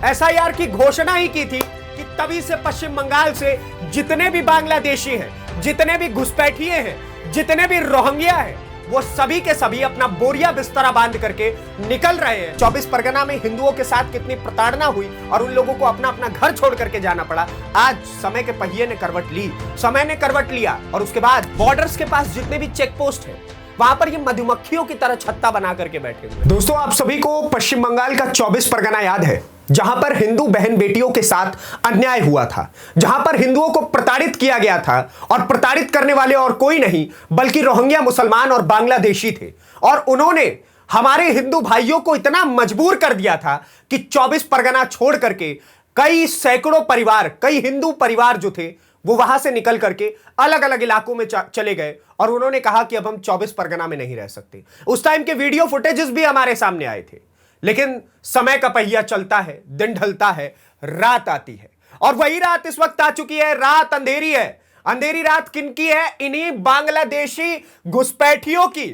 SIR की घोषणा ही की थी कि तभी से पश्चिम बंगाल से जितने भी बांग्लादेशी हैं, जितने भी घुसपैठिए हैं, जितने भी रोहिंग्या हैं, वो सभी के सभी अपना बोरिया बिस्तरा बांध करके निकल रहे हैं। 24 परगना में हिंदुओं के साथ कितनी प्रताड़ना हुई और उन लोगों को अपना अपना घर छोड़ करके जाना पड़ा। आज समय के पहिए ने करवट ली, समय ने करवट लिया और उसके बाद बॉर्डर्स के पास जितने भी चेक पोस्ट है वहां पर ये मधुमक्खियों की तरह छत्ता बना करके बैठे हुए। दोस्तों, आप सभी को पश्चिम बंगाल का 24 परगना याद है, जहां पर हिंदू बहन बेटियों के साथ अन्याय हुआ था, जहां पर हिंदुओं को प्रताड़ित किया गया था और प्रताड़ित करने वाले और कोई नहीं बल्कि रोहिंग्या मुसलमान और बांग्लादेशी थे। और उन्होंने हमारे हिंदू भाइयों को इतना मजबूर कर दिया था कि 24 परगना छोड़ करके कई सैकड़ों परिवार, कई हिंदू परिवार जो थे वो वहां से निकल करके अलग अलग इलाकों में चले गए और उन्होंने कहा कि अब हम 24 परगना में नहीं रह सकते। उस टाइम के वीडियो फुटेजेस भी हमारे सामने आए थे। लेकिन समय का पहिया चलता है, दिन ढलता है, रात आती है और वही रात इस वक्त आ चुकी है। रात अंधेरी है। अंधेरी रात किनकी है? इन्हीं बांग्लादेशी घुसपैठियों की।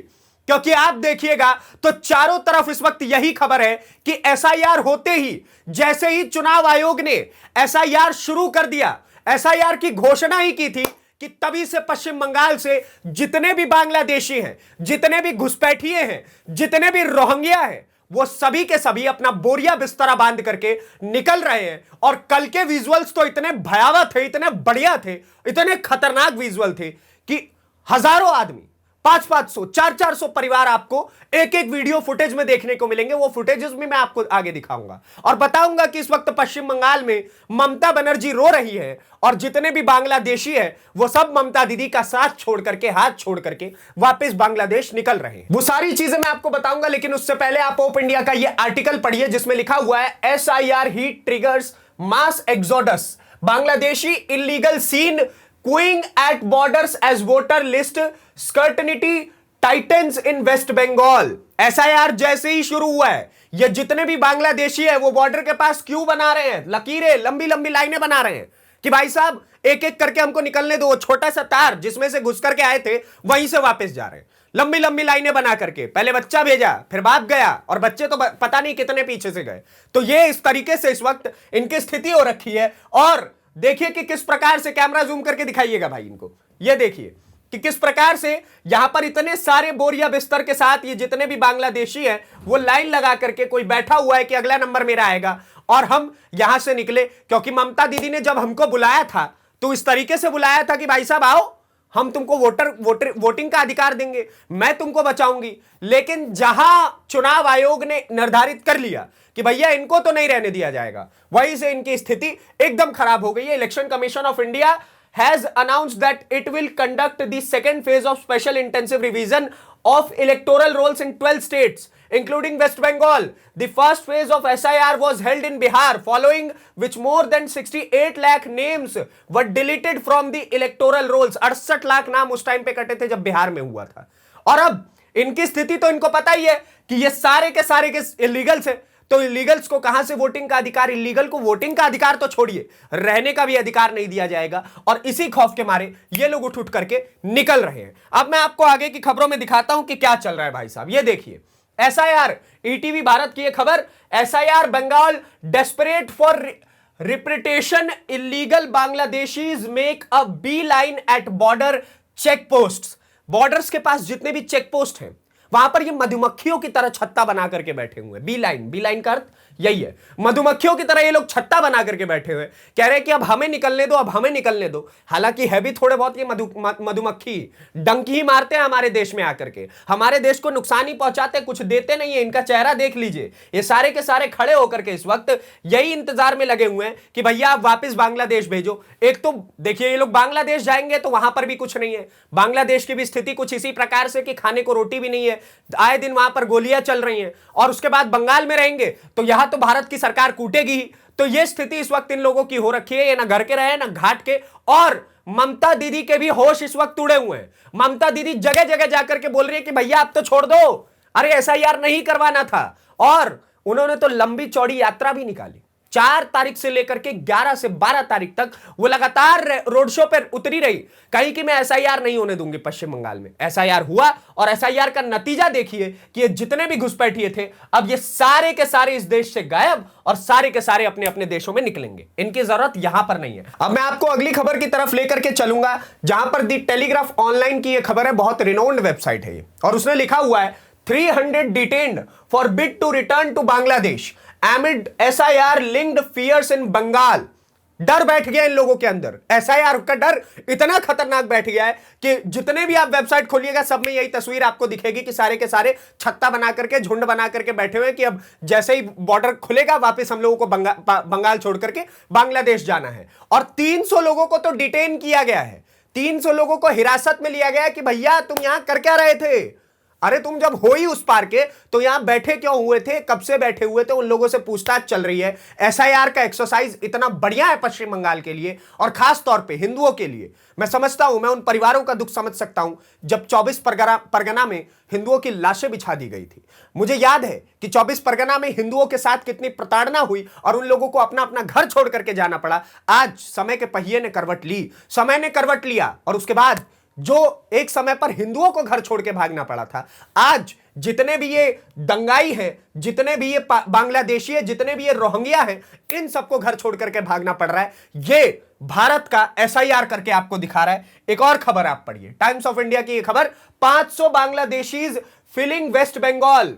क्योंकि आप देखिएगा तो चारों तरफ इस वक्त यही खबर है कि एसआईआर होते ही, जैसे ही चुनाव आयोग ने एसआईआर शुरू कर दिया, एसआईआर की घोषणा ही की थी कि तभी से पश्चिम बंगाल से जितने भी बांग्लादेशी हैं, जितने भी घुसपैठिए हैं, जितने भी रोहिंग्या हैं, वो सभी के सभी अपना बोरिया बिस्तरा बांध करके निकल रहे हैं। और कल के विजुअल्स तो इतने भयावह थे, इतने बढ़िया थे, इतने खतरनाक विजुअल थे कि हजारों आदमी, 500-500, 400-400 परिवार आपको एक एक वीडियो फुटेज में देखने को मिलेंगे। वो फुटेजेस भी मैं आपको आगे दिखाऊंगा और बताऊंगा कि इस वक्त पश्चिम बंगाल में ममता बनर्जी रो रही है और जितने भी बांग्लादेशी है वो सब ममता दीदी का साथ छोड़ करके, हाथ छोड़ करके वापस बांग्लादेश निकल रहे हैं। वो सारी चीजें मैं आपको बताऊंगा, लेकिन उससे पहले आप ओप इंडिया का ये आर्टिकल पढ़िए जिसमें लिखा हुआ है SIR heat triggers mass exodus, Bangladeshi illegal seen queuing at borders as voter list scrutiny tightens in West Bengal। SIR जैसे ही शुरू हुआ है, ये जितने भी बांग्लादेशी है वो बॉर्डर के पास क्यों बना रहे हैं, लकीरें, लंबी लंबी लाइनें बना रहे हैं कि भाई साहब एक एक करके हमको निकलने दो। वो छोटा सा तार जिसमें से घुस करके आए थे वहीं से वापस जा रहे हैं, लंबी लंबी लाइनें बना करके। पहले बच्चा भेजा, फिर बाप गया और बच्चे तो पता नहीं कितने पीछे से गए। तो ये इस तरीके से इस वक्त इनकी स्थिति हो रखी है। और देखिए कि किस प्रकार से, कैमरा जूम करके दिखाइएगा भाई इनको, ये देखिए कि किस प्रकार से यहां पर इतने सारे बोरिया बिस्तर के साथ ये जितने भी बांग्लादेशी हैं वो लाइन लगा करके, कोई बैठा हुआ है कि अगला नंबर मेरा आएगा और हम यहां से निकले। क्योंकि ममता दीदी ने जब हमको बुलाया था तो इस तरीके से बुलाया था कि भाई साहब आओ, हम तुमको वोटिंग का अधिकार देंगे, मैं तुमको बचाऊंगी। लेकिन जहां चुनाव आयोग ने निर्धारित कर लिया कि भैया इनको तो नहीं रहने दिया जाएगा, वहीं से इनकी स्थिति एकदम खराब हो गई है। Election commission of India has announced that it will conduct the second phase of special intensive revision of electoral rolls in 12 states, including West Bengal. The first phase of SIR was held in Bihar, following which more than 68 lakh names were deleted from the electoral rolls। 68 lakh नाम उस time पे कटे थे जब बिहार में हुआ था। और अब इनकी स्थिति तो इनको पता ही है कि ये सारे के इलीगल्स हैं। तो इलीगल्स को कहां से वोटिंग का अधिकार? इलीगल को वोटिंग का अधिकार तो छोड़िए, रहने का भी अधिकार नहीं दिया जाएगा। और इसी खौफ के मारे ये लोग उठ उठ करके निकल रहे हैं। अब मैं आपको आगे की खबरों में दिखाता हूं कि क्या चल रहा है भाई साहब। ये देखिए, एसआईआर, ईटीवी भारत की यह खबर, SIR Bengal desperate for repatriation, illegal Bangladeshis make a beeline at border check post. Borders के पास जितने भी चेक पोस्ट हैं वहां पर ये मधुमक्खियों की तरह छत्ता बना करके बैठे हुए हैं। बी लाइन का अर्थ यही है, मधुमक्खियों की तरह ये लोग छत्ता बना करके बैठे हुए, कह रहे हैं कि अब हमें निकलने दो, अब हमें निकलने दो। हालांकि है भी थोड़े बहुत ये मधुमक्खी, डंकी ही मारते हैं हमारे देश में आकर के, हमारे देश को नुकसान ही पहुंचाते, कुछ देते नहीं है। इनका चेहरा देख लीजिए, ये सारे के सारे खड़े होकर के इस वक्त यही इंतजार में लगे हुए हैं कि भैया आप वापस बांग्लादेश भेजो। एक तो देखिए, ये लोग बांग्लादेश जाएंगे तो वहां पर भी कुछ नहीं है। बांग्लादेश की भी स्थिति कुछ इसी प्रकार से कि खाने को रोटी भी नहीं है, आए दिन वहां पर गोलियां चल रही हैं। और उसके बाद बंगाल में रहेंगे तो यहां तो भारत की सरकार कूटेगी ही। तो यह स्थिति इस वक्त इन लोगों की हो रखी है, ये ना घर के रहे ना घाट के। और ममता दीदी के भी होश इस वक्त उड़े हुए हैं। ममता दीदी जगह जगह जाकर के बोल रही है कि भैया आप तो छोड़ दो, अरे एसआईआर नहीं करवाना था। और उन्होंने तो लंबी चौड़ी यात्रा भी निकाली। 4 तारीख से लेकर के 11 से 12 तारीख तक वो लगातार रोड शो पर उतरी रही, कहीं कि मैं एसआईआर नहीं होने दूंगी पश्चिम बंगाल में। एसआईआर हुआ और एसआईआर का नतीजा देखिए कि ये जितने भी घुसपैठिए थे अब ये सारे के सारे इस देश से गायब और सारे के सारे अपने अपने देशों में निकलेंगे। इनकी जरूरत यहां पर नहीं है। अब मैं आपको अगली खबर की तरफ लेकर के चलूंगा, जहां पर दी टेलीग्राफ ऑनलाइन की यह खबर है, बहुत रिनोन्ड वेबसाइट है ये, और उसने लिखा हुआ है 300 detained for bid to return to Bangladesh amid SIR linked fears in Bengal. डर बैठ गया इन लोगों के अंदर, एसआईआर का डर इतना खतरनाक बैठ गया है कि जितने भी आप वेबसाइट खोलिएगा सब में यही तस्वीर आपको दिखेगी कि सारे के सारे छत्ता बना करके, झुंड बना करके बैठे हुए हैं कि अब जैसे ही बॉर्डर खुलेगा वापस हम लोगों को बंगाल छोड़ करके बांग्लादेश जाना है। और 300 लोगों को तो डिटेन किया गया है, 300 लोगों को हिरासत में लिया गया है कि भैया तुम यहां कर क्या रहे थे, अरे तुम जब हो ही उस पार के तो यहां बैठे क्यों हुए थे, कब से बैठे हुए थे, उन लोगों से पूछताछ चल रही है। एसआईआर का एक्सरसाइज इतना बढ़िया है पश्चिम बंगाल के लिए और खास तौर पे हिंदुओं के लिए। मैं समझता हूं, मैं उन परिवारों का दुख समझ सकता हूं जब 24 परगना में हिंदुओं की लाशें बिछा दी गई थी। मुझे याद है कि 24 परगना में हिंदुओं के साथ कितनी प्रताड़ना हुई और उन लोगों को अपना अपना घर छोड़ करके जाना पड़ा। आज समय के पहिए ने करवट ली, समय ने करवट लिया और उसके बाद जो एक समय पर हिंदुओं को घर छोड़ के भागना पड़ा था, आज जितने भी ये दंगाई हैं, जितने भी ये बांग्लादेशी है, जितने भी ये रोहिंग्या हैं, इन सबको घर छोड़ करके भागना पड़ रहा है। ये भारत का एसआईआर करके आपको दिखा रहा है। एक और खबर आप पढ़िए, टाइम्स ऑफ इंडिया की ये खबर, 500 Bangladeshis fleeing West Bengal,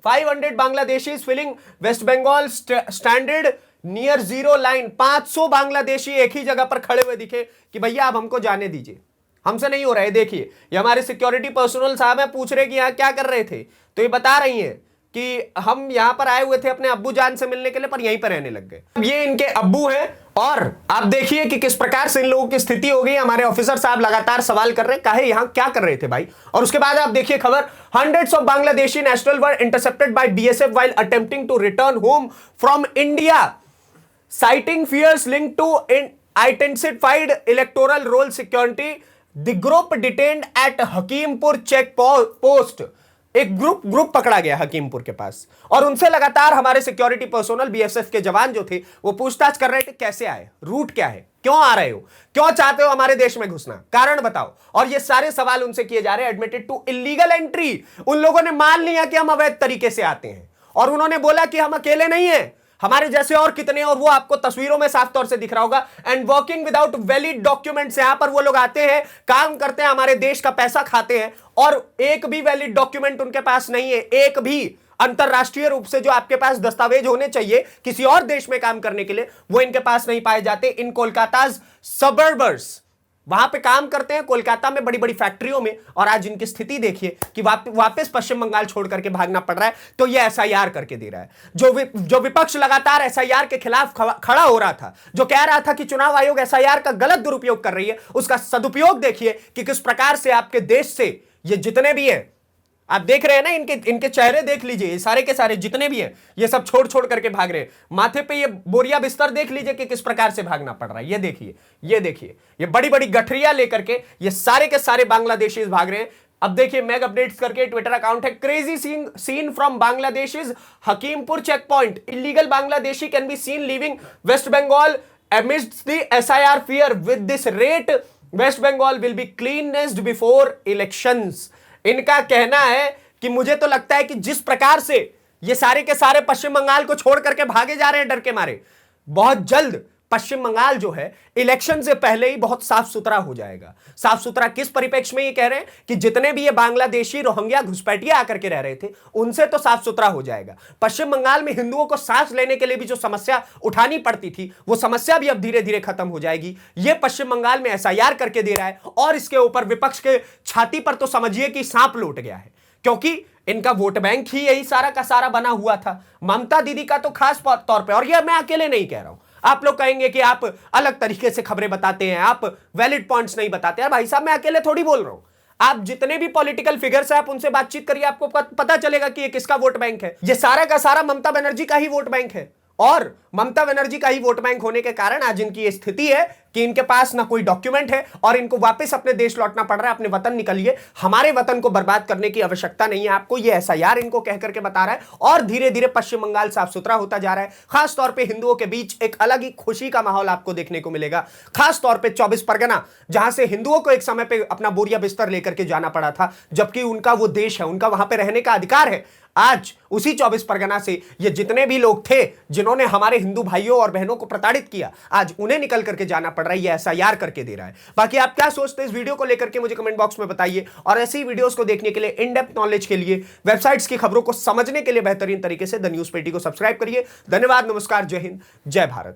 500 Bangladeshis fleeing West Bengal stranded near zero line. 500 Bangladeshi एक ही जगह पर खड़े हुए दिखे कि भैया आप हमको जाने दीजिए, हमसे नहीं हो रहा है। देखिए ये हमारे सिक्योरिटी पर्सनल साहब हैं, पूछ रहे कि यहाँ क्या कर रहे थे, तो ये बता रही हैं कि हम यहाँ पर आए हुए थे अपने अब्बू जान से मिलने के लिए, पर यहीं पर रहने लग गए। ये इनके अब्बू हैं और आप देखिए कि किस प्रकार से इन लोगों की स्थिति हो गई। हमारे ऑफिसर साहब लगातार सवाल कर रहे हैं, काहे यहाँ क्या कर रहे थे भाई। और उसके बाद आप देखिए खबर, hundreds of Bangladeshi national were intercepted by BSF while attempting to return home from India, citing fears linked to intensified electoral roll security, the group detained at Hakimpur check post. एक ग्रुप पकड़ा गया हकीमपुर के पास और उनसे लगातार हमारे सिक्योरिटी पर्सोनल बीएसएफ के जवान जो थे वो पूछताछ कर रहे थे, कैसे आए, रूट क्या है, क्यों आ रहे हो, क्यों चाहते हो हमारे देश में घुसना, कारण बताओ। और ये सारे सवाल उनसे किए जा रहे हैं। एडमिटेड टू इलीगल एंट्री, उन लोगों ने मान लिया कि हम अवैध तरीके से आते हैं और उन्होंने बोला कि हम अकेले नहीं है, हमारे जैसे और कितने, और वो आपको तस्वीरों में साफ तौर से दिख रहा होगा। And working without valid documents, यहां पर वो लोग आते हैं, काम करते हैं, हमारे देश का पैसा खाते हैं और एक भी वैलिड डॉक्यूमेंट उनके पास नहीं है। एक भी अंतरराष्ट्रीय रूप से जो आपके पास दस्तावेज होने चाहिए किसी और देश में काम करने के लिए, वो इनके पास नहीं पाए जाते। इन कोलकाता सबर्बर्स वहां पे काम करते हैं, कोलकाता में बड़ी बड़ी फैक्ट्रियों में, और आज इनकी स्थिति देखिए कि वापस पश्चिम बंगाल छोड़ करके भागना पड़ रहा है। तो ये एसआईआर करके दे रहा है। जो विपक्ष लगातार एसआईआर के खिलाफ खड़ा हो रहा था, जो कह रहा था कि चुनाव आयोग एसआईआर का गलत दुरुपयोग कर रही है, उसका सदुपयोग देखिए कि किस प्रकार से आपके देश से ये जितने भी हैं, आप देख रहे हैं ना, इनके चेहरे देख लीजिए, ये सारे के सारे जितने भी हैं ये सब छोड़ करके भाग रहे हैं। माथे पे ये बोरिया बिस्तर देख लीजिए कि किस प्रकार से भागना पड़ रहा है। ये देखिए ये बड़ी बड़ी गठरिया लेकर के ये सारे के सारे बांग्लादेशी भाग रहे हैं। अब देखिए मैग अपडेट्स करके ट्विटर अकाउंट है, crazy scene from Bangladeshis Hakimpur check point, illegal Bangladeshi can be seen leaving West Bengal amidst the SIR fear. With this rate, West Bengal will be cleanest before elections. इनका कहना है कि मुझे तो लगता है कि जिस प्रकार से ये सारे के सारे पश्चिम बंगाल को छोड़ करके भागे जा रहे हैं डर के मारे, बहुत जल्द पश्चिम बंगाल जो है इलेक्शन से पहले ही बहुत साफ सुथरा हो जाएगा। साफ सुथरा किस परिप्रेक्ष्य में ये कह रहे हैं कि जितने भी ये बांग्लादेशी रोहिंग्या घुसपैठिया आकर के रह रहे थे उनसे तो साफ सुथरा हो जाएगा। पश्चिम बंगाल में हिंदुओं को सांस लेने के लिए भी जो समस्या उठानी पड़ती थी वो समस्या भी अब धीरे धीरे खत्म हो जाएगी। ये पश्चिम बंगाल में एसआईआर करके दे रहा है और इसके ऊपर विपक्ष के छाती पर तो समझिए कि सांप लौट गया है, क्योंकि इनका वोट बैंक ही यही सारा का सारा बना हुआ था। ममता दीदी का तो खास तौर पे, और ये मैं अकेले नहीं कह रहा हूं, आप लोग कहेंगे कि आप अलग तरीके से खबरें बताते हैं, आप वैलिड पॉइंट्स नहीं बताते। यार भाई साहब, मैं अकेले थोड़ी बोल रहा हूं, आप जितने भी पॉलिटिकल फिगर्स हैं आप उनसे बातचीत करिए, आपको पता चलेगा कि ये किसका वोट बैंक है। ये सारा का सारा ममता बनर्जी का ही वोट बैंक है और ममता बनर्जी का ही वोट बैंक होने के कारण आज इनकी ये स्थिति है कि इनके पास ना कोई डॉक्यूमेंट है और इनको वापस अपने देश लौटना पड़ रहा है, अपने वतन निकलिए, हमारे वतन को बर्बाद करने की आवश्यकता नहीं है आपको, ये एसआईआर इनको कह करके बता रहा है। और धीरे धीरे पश्चिम बंगाल साफ सुथरा होता जा रहा है। खास तौर पे हिंदुओं के बीच एक अलग ही खुशी का माहौल आपको देखने को मिलेगा। खास तौर पे 24 परगना, जहां से हिंदुओं को एक समय पे अपना बोरिया बिस्तर लेकर के जाना पड़ा था, जबकि उनका वो देश है, उनका वहां पे रहने का अधिकार है। आज उसी 24 परगना से ये जितने भी लोग थे जिन्होंने हमारे हिंदू भाइयों और बहनों को प्रताड़ित किया, आज उन्हें निकल करके जाना पड़ रहा है, ये एसआईआर करके दे रहा है। बाकी आप क्या सोचते हैं इस वीडियो को लेकर के मुझे कमेंट बॉक्स में बताइए। और ऐसी ही वीडियोस को देखने के लिए, इन डेप्थ नॉलेज के लिए, वेबसाइट्स की खबरों को समझने के लिए बेहतरीन तरीके से द न्यूज़ पेटी को सब्सक्राइब करिए। धन्यवाद, नमस्कार, जय हिंद, जय भारत।